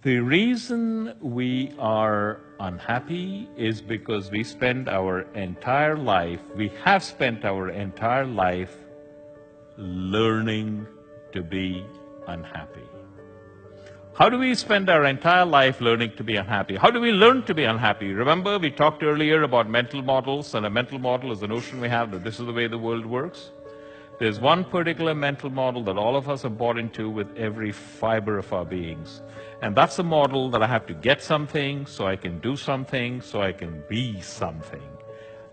The reason we are unhappy is because we have spent our entire life learning to be unhappy. How do we spend our entire life learning to be unhappy? How do we learn to be unhappy? Remember, we talked earlier about mental models, and a mental model is a notion we have that this is the way the world works. There's one particular mental model that all of us are bought into with every fiber of our beings. And that's a model that I have to get something, so I can do something, so I can be something.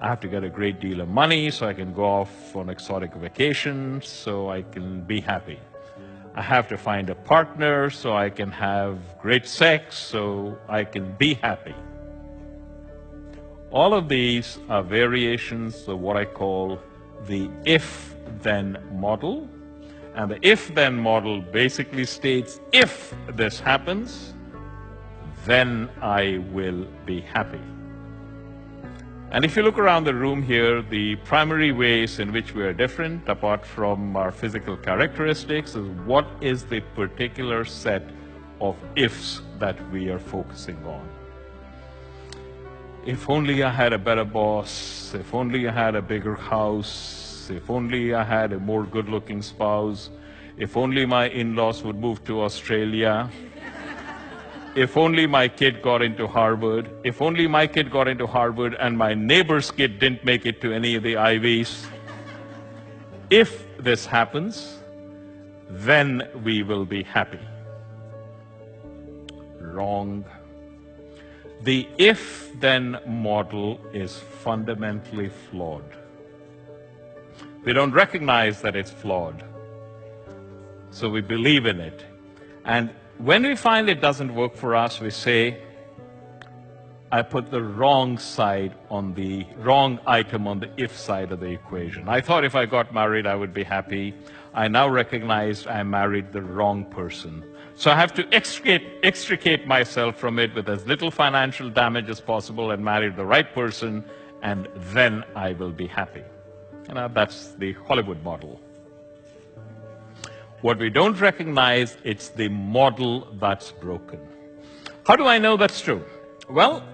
I have to get a great deal of money, so I can go off on exotic vacations, so I can be happy. I have to find a partner, so I can have great sex, so I can be happy. All of these are variations of what I call the if-then model. And the if-then model basically states, if this happens, then I will be happy. And if you look around the room here, the primary ways in which we are different, apart from our physical characteristics, is what is the particular set of ifs that we are focusing on. If only I had a better boss, if only I had a bigger house, if only I had a more good-looking spouse, if only my in-laws would move to Australia, if only my kid got into Harvard, if only my kid got into Harvard and my neighbor's kid didn't make it to any of the Ivies. If this happens, then we will be happy. Wrong. The if-then model is fundamentally flawed. We don't recognize that it's flawed, so we believe in it. And when we find it doesn't work for us, we say, I put the wrong side on the wrong item on the if side of the equation. I thought if I got married, I would be happy. I now recognize I married the wrong person. So I have to extricate myself from it with as little financial damage as possible and marry the right person, and then I will be happy. You know, that's the Hollywood model. What we don't recognize, it's the model that's broken. How do I know that's true? Well,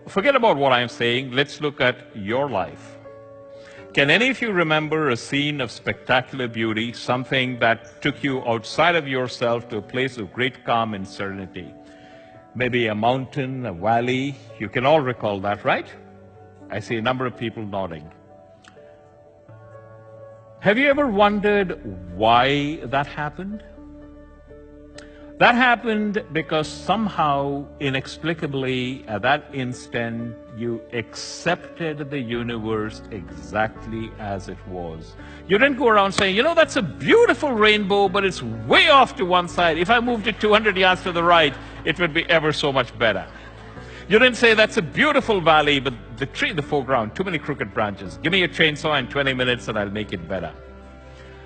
forget about what I'm saying. Let's look at your life. Can any of you remember a scene of spectacular beauty, something that took you outside of yourself to a place of great calm and serenity? Maybe a mountain, a valley. You can all recall that, right? I see a number of people nodding. Have you ever wondered why that happened? That happened because somehow, inexplicably, at that instant, you accepted the universe exactly as it was. You didn't go around saying, you know, that's a beautiful rainbow, but it's way off to one side. If I moved it 200 yards to the right, it would be ever so much better. You didn't say, that's a beautiful valley, but the tree in the foreground, too many crooked branches. Give me a chainsaw in 20 minutes and I'll make it better.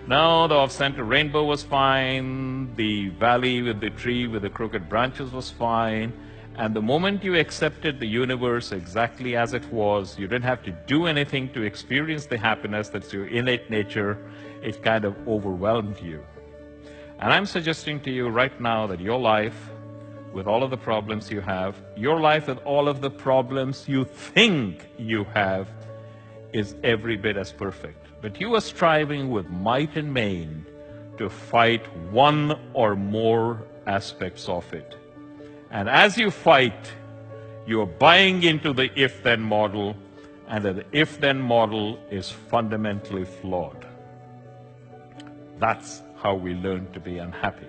No, the off-center rainbow was fine. The valley with the tree with the crooked branches was fine. And the moment you accepted the universe exactly as it was, you didn't have to do anything to experience the happiness that's your innate nature. It kind of overwhelmed you. And I'm suggesting to you right now that your life, with all of the problems you have, your life with all of the problems you think you have, is every bit as perfect. But you are striving with might and main to fight one or more aspects of it. And as you fight, you're buying into the if-then model, and the if-then model is fundamentally flawed. That's how we learn to be unhappy.